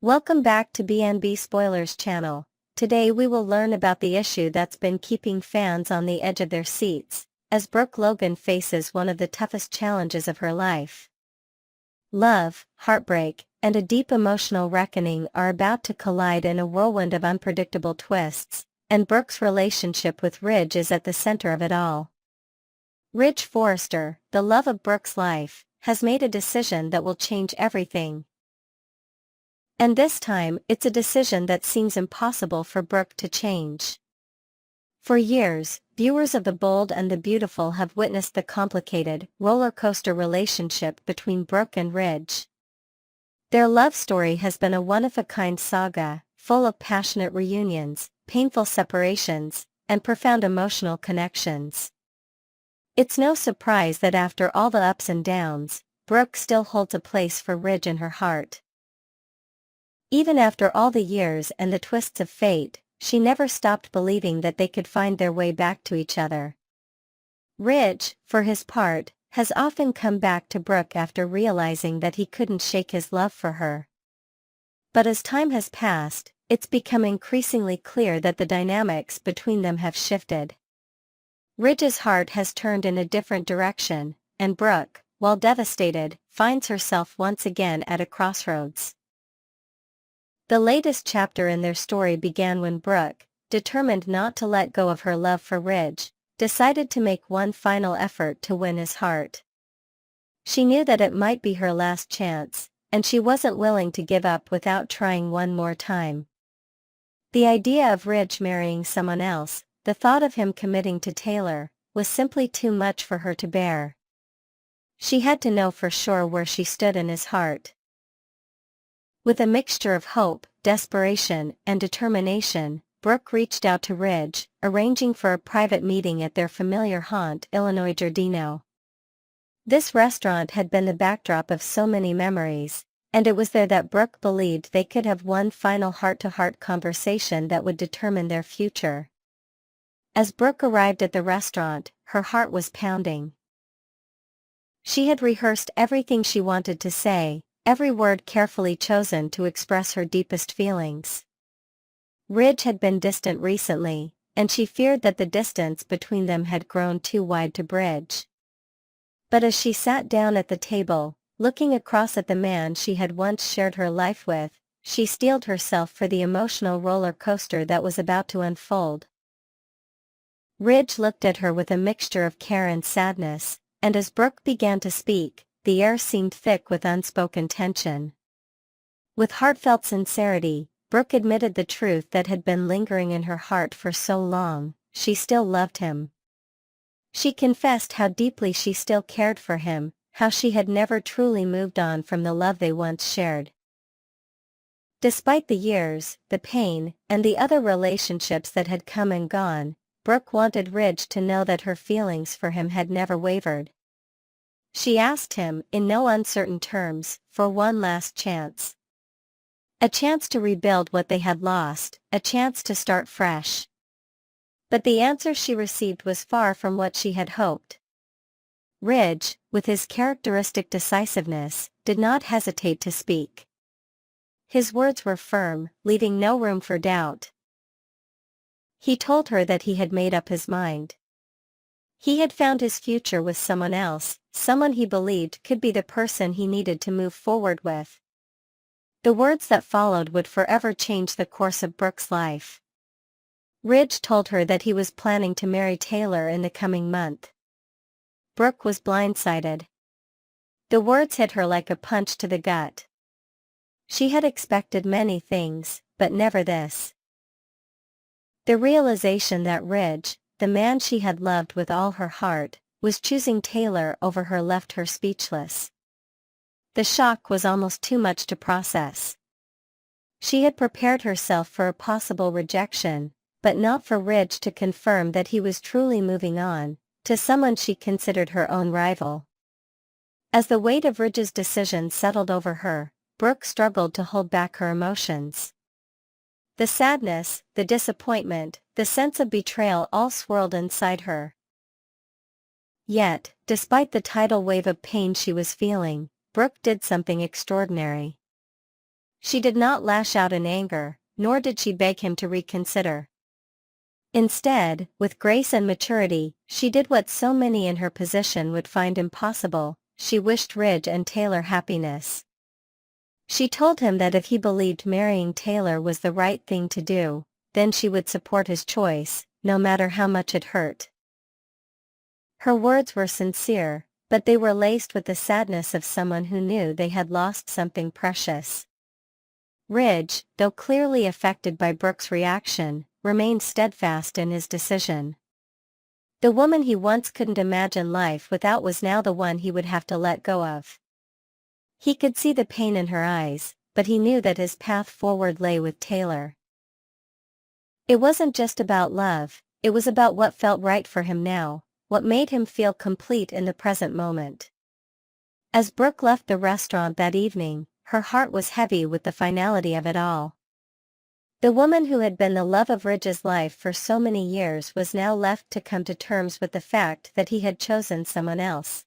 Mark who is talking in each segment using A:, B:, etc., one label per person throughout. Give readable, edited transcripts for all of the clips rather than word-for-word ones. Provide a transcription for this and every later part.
A: Welcome back to BNB Spoilers channel. Today we will learn about the issue that's been keeping fans on the edge of their seats, as Brooke Logan faces one of the toughest challenges of her life. Love, heartbreak, and a deep emotional reckoning are about to collide in a whirlwind of unpredictable twists, and Brooke's relationship with Ridge is at the center of it all. Ridge Forrester, the love of Brooke's life, has made a decision that will change everything. And this time, it's a decision that seems impossible for Brooke to change. For years, viewers of The Bold and the Beautiful have witnessed the complicated, roller coaster relationship between Brooke and Ridge. Their love story has been a one-of-a-kind saga, full of passionate reunions, painful separations, and profound emotional connections. It's no surprise that after all the ups and downs, Brooke still holds a place for Ridge in her heart. Even after all the years and the twists of fate, she never stopped believing that they could find their way back to each other. Ridge, for his part, has often come back to Brooke after realizing that he couldn't shake his love for her. But as time has passed, it's become increasingly clear that the dynamics between them have shifted. Ridge's heart has turned in a different direction, and Brooke, while devastated, finds herself once again at a crossroads. The latest chapter in their story began when Brooke, determined not to let go of her love for Ridge, decided to make one final effort to win his heart. She knew that it might be her last chance, and she wasn't willing to give up without trying one more time. The idea of Ridge marrying someone else, the thought of him committing to Taylor, was simply too much for her to bear. She had to know for sure where she stood in his heart. With a mixture of hope, desperation, and determination, Brooke reached out to Ridge, arranging for a private meeting at their familiar haunt, Illinois Giardino. This restaurant had been the backdrop of so many memories, and it was there that Brooke believed they could have one final heart-to-heart conversation that would determine their future. As Brooke arrived at the restaurant, her heart was pounding. She had rehearsed everything she wanted to say, every word carefully chosen to express her deepest feelings. Ridge had been distant recently, and she feared that the distance between them had grown too wide to bridge. But as she sat down at the table, looking across at the man she had once shared her life with, she steeled herself for the emotional roller coaster that was about to unfold. Ridge looked at her with a mixture of care and sadness, and as Brooke began to speak, the air seemed thick with unspoken tension. With heartfelt sincerity, Brooke admitted the truth that had been lingering in her heart for so long: she still loved him. She confessed how deeply she still cared for him, how she had never truly moved on from the love they once shared. Despite the years, the pain, and the other relationships that had come and gone, Brooke wanted Ridge to know that her feelings for him had never wavered. She asked him, in no uncertain terms, for one last chance. A chance to rebuild what they had lost, a chance to start fresh. But the answer she received was far from what she had hoped. Ridge, with his characteristic decisiveness, did not hesitate to speak. His words were firm, leaving no room for doubt. He told her that he had made up his mind. He had found his future with someone else, someone he believed could be the person he needed to move forward with. The words that followed would forever change the course of Brooke's life. Ridge told her that he was planning to marry Taylor in the coming month. Brooke was blindsided. The words hit her like a punch to the gut. She had expected many things, but never this. The realization that Ridge, the man she had loved with all her heart, was choosing Taylor over her left her speechless. The shock was almost too much to process. She had prepared herself for a possible rejection, but not for Ridge to confirm that he was truly moving on, to someone she considered her own rival. As the weight of Ridge's decision settled over her, Brooke struggled to hold back her emotions. The sadness, the disappointment, the sense of betrayal all swirled inside her. Yet, despite the tidal wave of pain she was feeling, Brooke did something extraordinary. She did not lash out in anger, nor did she beg him to reconsider. Instead, with grace and maturity, she did what so many in her position would find impossible: she wished Ridge and Taylor happiness. She told him that if he believed marrying Taylor was the right thing to do, then she would support his choice, no matter how much it hurt. Her words were sincere, but they were laced with the sadness of someone who knew they had lost something precious. Ridge, though clearly affected by Brooke's reaction, remained steadfast in his decision. The woman he once couldn't imagine life without was now the one he would have to let go of. He could see the pain in her eyes, but he knew that his path forward lay with Taylor. It wasn't just about love, it was about what felt right for him now, what made him feel complete in the present moment. As Brooke left the restaurant that evening, her heart was heavy with the finality of it all. The woman who had been the love of Ridge's life for so many years was now left to come to terms with the fact that he had chosen someone else.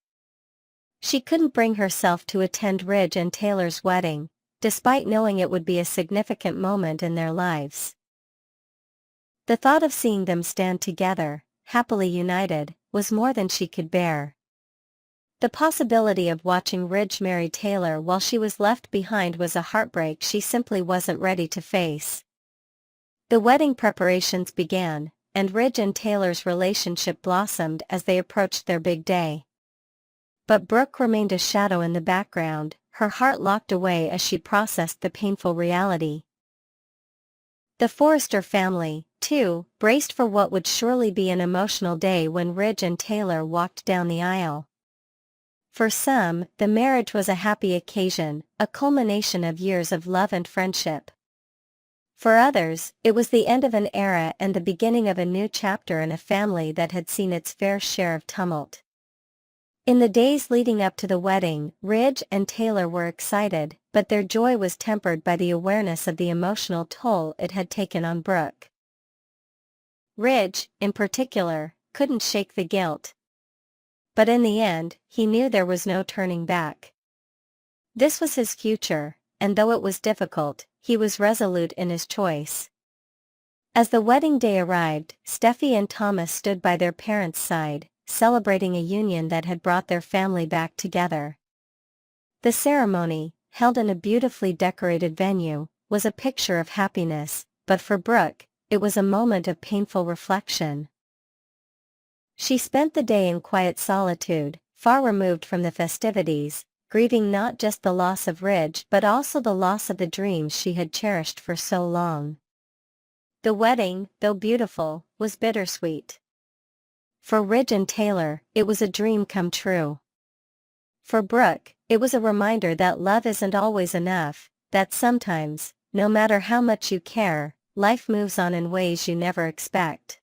A: She couldn't bring herself to attend Ridge and Taylor's wedding, despite knowing it would be a significant moment in their lives. The thought of seeing them stand together, happily united, was more than she could bear. The possibility of watching Ridge marry Taylor while she was left behind was a heartbreak she simply wasn't ready to face. The wedding preparations began, and Ridge and Taylor's relationship blossomed as they approached their big day. But Brooke remained a shadow in the background, her heart locked away as she processed the painful reality. The Forrester family, too, braced for what would surely be an emotional day when Ridge and Taylor walked down the aisle. For some, the marriage was a happy occasion, a culmination of years of love and friendship. For others, it was the end of an era and the beginning of a new chapter in a family that had seen its fair share of tumult. In the days leading up to the wedding, Ridge and Taylor were excited, but their joy was tempered by the awareness of the emotional toll it had taken on Brooke. Ridge, in particular, couldn't shake the guilt. But in the end, he knew there was no turning back. This was his future, and though it was difficult, he was resolute in his choice. As the wedding day arrived, Steffi and Thomas stood by their parents' side, celebrating a union that had brought their family back together. The ceremony, held in a beautifully decorated venue, was a picture of happiness, but for Brooke, it was a moment of painful reflection. She spent the day in quiet solitude, far removed from the festivities, grieving not just the loss of Ridge but also the loss of the dreams she had cherished for so long. The wedding, though beautiful, was bittersweet. For Ridge and Taylor, it was a dream come true. For Brooke, it was a reminder that love isn't always enough, that sometimes, no matter how much you care, life moves on in ways you never expect.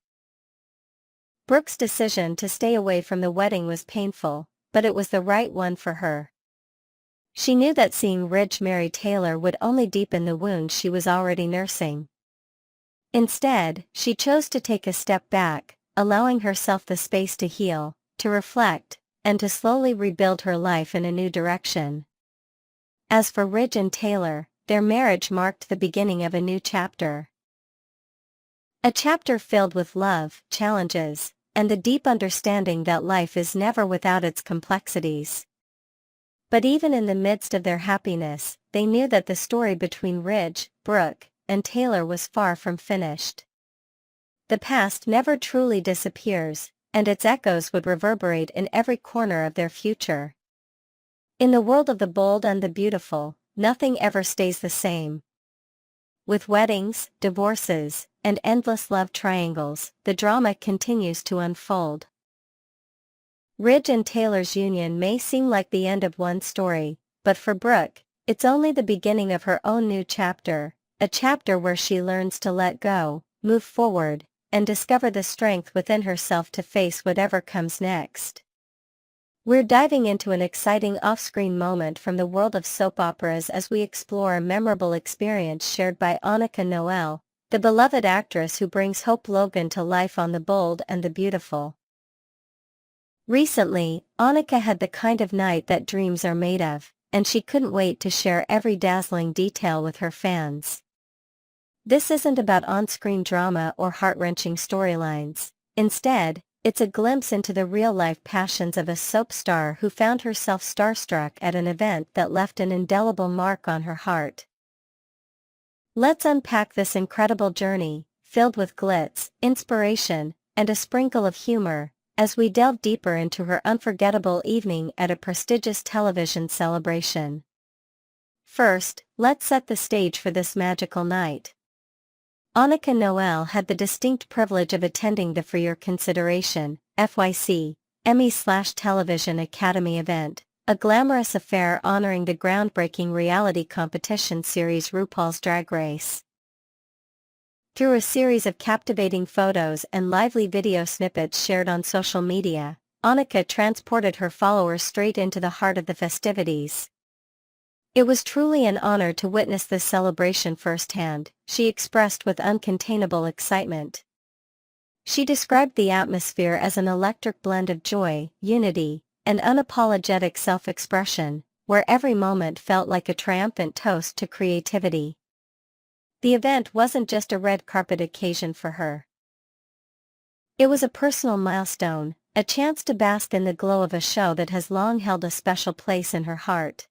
A: Brooke's decision to stay away from the wedding was painful, but it was the right one for her. She knew that seeing Ridge marry Taylor would only deepen the wound she was already nursing. Instead, she chose to take a step back, allowing herself the space to heal, to reflect, and to slowly rebuild her life in a new direction. As for Ridge and Taylor, their marriage marked the beginning of a new chapter. A chapter filled with love, challenges, and the deep understanding that life is never without its complexities. But even in the midst of their happiness, they knew that the story between Ridge, Brooke, and Taylor was far from finished. The past never truly disappears, and its echoes would reverberate in every corner of their future. In the world of the bold and the beautiful, nothing ever stays the same. With weddings, divorces, and endless love triangles, the drama continues to unfold. Ridge and Taylor's union may seem like the end of one story, but for Brooke, it's only the beginning of her own new chapter, a chapter where she learns to let go, move forward, and discover the strength within herself to face whatever comes next. We're diving into an exciting off-screen moment from the world of soap operas as we explore a memorable experience shared by Annika Noel, the beloved actress who brings Hope Logan to life on The Bold and the Beautiful. Recently, Annika had the kind of night that dreams are made of, and she couldn't wait to share every dazzling detail with her fans. This isn't about on-screen drama or heart-wrenching storylines. Instead, it's a glimpse into the real-life passions of a soap star who found herself starstruck at an event that left an indelible mark on her heart. Let's unpack this incredible journey, filled with glitz, inspiration, and a sprinkle of humor, as we delve deeper into her unforgettable evening at a prestigious television celebration. First, let's set the stage for this magical night. Annika Noel had the distinct privilege of attending the For Your Consideration FYC Emmy/Television Academy event, a glamorous affair honoring the groundbreaking reality competition series RuPaul's Drag Race. Through a series of captivating photos and lively video snippets shared on social media, Annika transported her followers straight into the heart of the festivities. "It was truly an honor to witness this celebration firsthand," she expressed with uncontainable excitement. She described the atmosphere as an electric blend of joy, unity, and unapologetic self-expression, where every moment felt like a triumphant toast to creativity. The event wasn't just a red carpet occasion for her. It was a personal milestone, a chance to bask in the glow of a show that has long held a special place in her heart.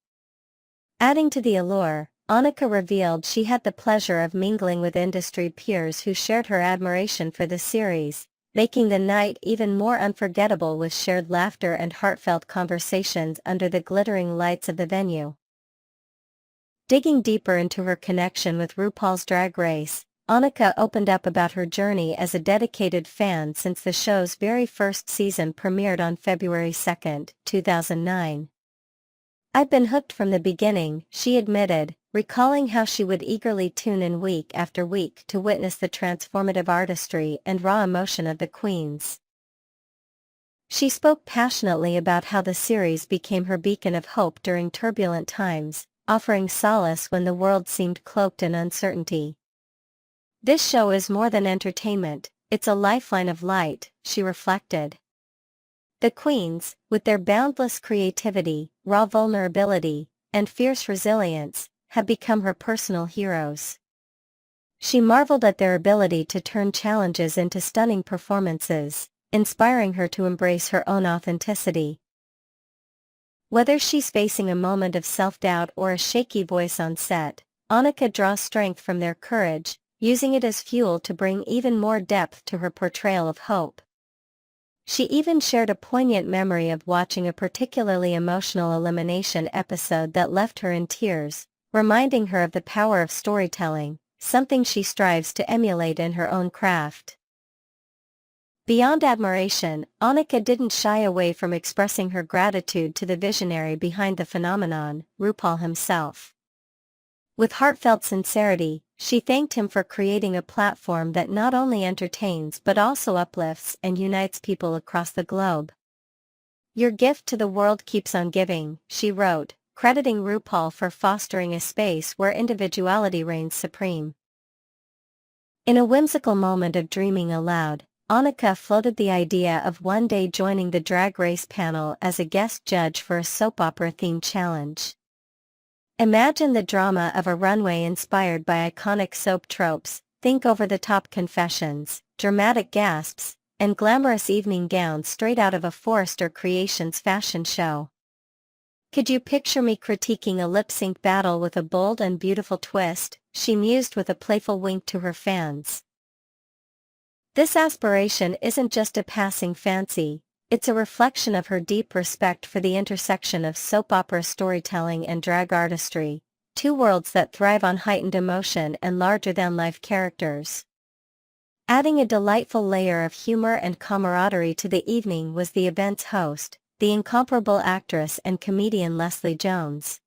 A: Adding to the allure, Annika revealed she had the pleasure of mingling with industry peers who shared her admiration for the series, making the night even more unforgettable with shared laughter and heartfelt conversations under the glittering lights of the venue. Digging deeper into her connection with RuPaul's Drag Race, Annika opened up about her journey as a dedicated fan since the show's very first season premiered on February 2, 2009. "I've been hooked from the beginning," she admitted, recalling how she would eagerly tune in week after week to witness the transformative artistry and raw emotion of the queens. She spoke passionately about how the series became her beacon of hope during turbulent times, offering solace when the world seemed cloaked in uncertainty. "This show is more than entertainment, it's a lifeline of light," she reflected. The queens, with their boundless creativity, raw vulnerability, and fierce resilience, have become her personal heroes. She marveled at their ability to turn challenges into stunning performances, inspiring her to embrace her own authenticity. Whether she's facing a moment of self-doubt or a shaky voice on set, Annika draws strength from their courage, using it as fuel to bring even more depth to her portrayal of hope. She even shared a poignant memory of watching a particularly emotional elimination episode that left her in tears, reminding her of the power of storytelling, something she strives to emulate in her own craft. Beyond admiration, Annika didn't shy away from expressing her gratitude to the visionary behind the phenomenon, RuPaul himself. With heartfelt sincerity, she thanked him for creating a platform that not only entertains but also uplifts and unites people across the globe. "Your gift to the world keeps on giving," she wrote, crediting RuPaul for fostering a space where individuality reigns supreme. In a whimsical moment of dreaming aloud, Annika floated the idea of one day joining the Drag Race panel as a guest judge for a soap opera-themed challenge. Imagine the drama of a runway inspired by iconic soap tropes, think over-the-top confessions, dramatic gasps, and glamorous evening gowns straight out of a Forrester Creations fashion show. "Could you picture me critiquing a lip-sync battle with a bold and beautiful twist?" she mused with a playful wink to her fans. This aspiration isn't just a passing fancy, it's a reflection of her deep respect for the intersection of soap opera storytelling and drag artistry, two worlds that thrive on heightened emotion and larger-than-life characters. Adding a delightful layer of humor and camaraderie to the evening was the event's host, the incomparable actress and comedian Lesie Jones.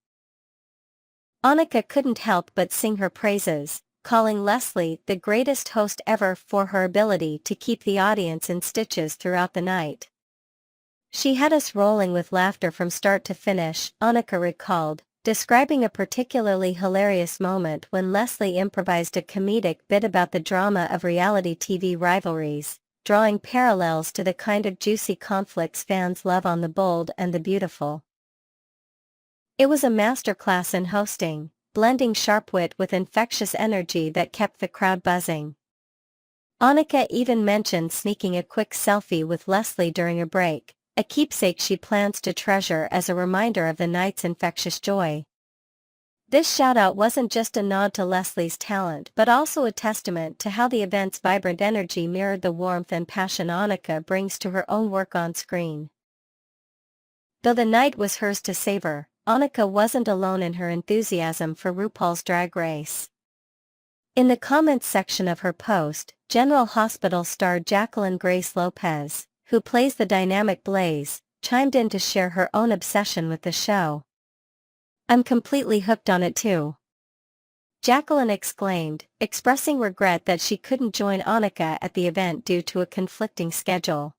A: Annika couldn't help but sing her praises, calling Lesie the greatest host ever for her ability to keep the audience in stitches throughout the night. "She had us rolling with laughter from start to finish," Annika recalled, describing a particularly hilarious moment when Lesie improvised a comedic bit about the drama of reality TV rivalries, drawing parallels to the kind of juicy conflicts fans love on The Bold and the Beautiful. It was a masterclass in hosting, blending sharp wit with infectious energy that kept the crowd buzzing. Annika even mentioned sneaking a quick selfie with Lesie during a break, a keepsake she plans to treasure as a reminder of the night's infectious joy. This shout-out wasn't just a nod to Leslie's talent but also a testament to how the event's vibrant energy mirrored the warmth and passion Annika brings to her own work on screen. Though the night was hers to savor, Annika wasn't alone in her enthusiasm for RuPaul's Drag Race. In the comments section of her post, General Hospital star Jacqueline Grace Lopez, who plays the dynamic Blaze, chimed in to share her own obsession with the show. "I'm completely hooked on it too," Jacqueline exclaimed, expressing regret that she couldn't join Annika at the event due to a conflicting schedule.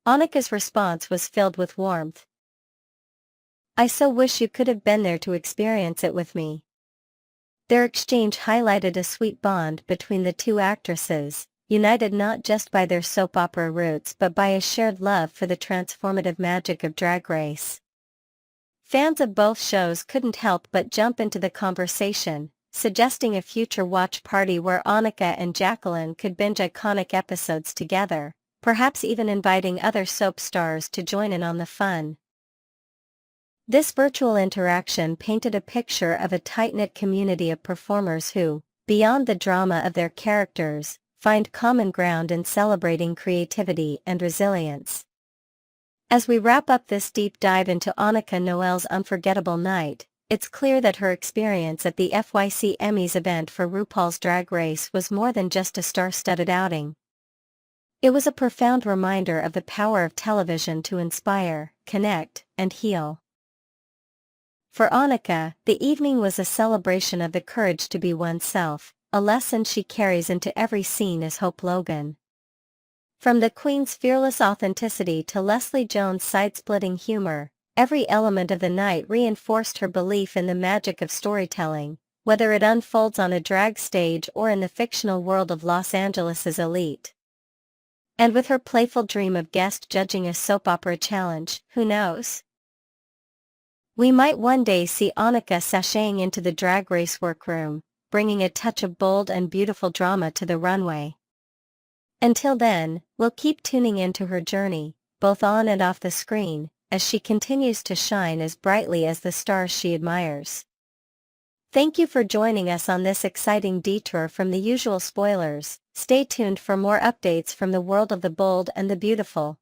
A: Annika's response was filled with warmth. "I so wish you could have been there to experience it with me." Their exchange highlighted a sweet bond between the two actresses, united not just by their soap opera roots but by a shared love for the transformative magic of Drag Race. Fans of both shows couldn't help but jump into the conversation, suggesting a future watch party where Annika and Jacqueline could binge iconic episodes together, perhaps even inviting other soap stars to join in on the fun. This virtual interaction painted a picture of a tight-knit community of performers who, beyond the drama of their characters, find common ground in celebrating creativity and resilience. As we wrap up this deep dive into Annika Noel's unforgettable night, it's clear that her experience at the FYC Emmys event for RuPaul's Drag Race was more than just a star-studded outing. It was a profound reminder of the power of television to inspire, connect, and heal. For Annika, the evening was a celebration of the courage to be oneself, a lesson she carries into every scene as Hope Logan. From the Queen's fearless authenticity to Lesie Jones' side-splitting humor, every element of the night reinforced her belief in the magic of storytelling, whether it unfolds on a drag stage or in the fictional world of Los Angeles' elite. And with her playful dream of guest judging a soap opera challenge, who knows? We might one day see Annika sashaying into the Drag Race workroom, bringing a touch of bold and beautiful drama to the runway. Until then, we'll keep tuning into her journey, both on and off the screen, as she continues to shine as brightly as the stars she admires. Thank you for joining us on this exciting detour from the usual spoilers. Stay tuned for more updates from the world of the bold and the beautiful.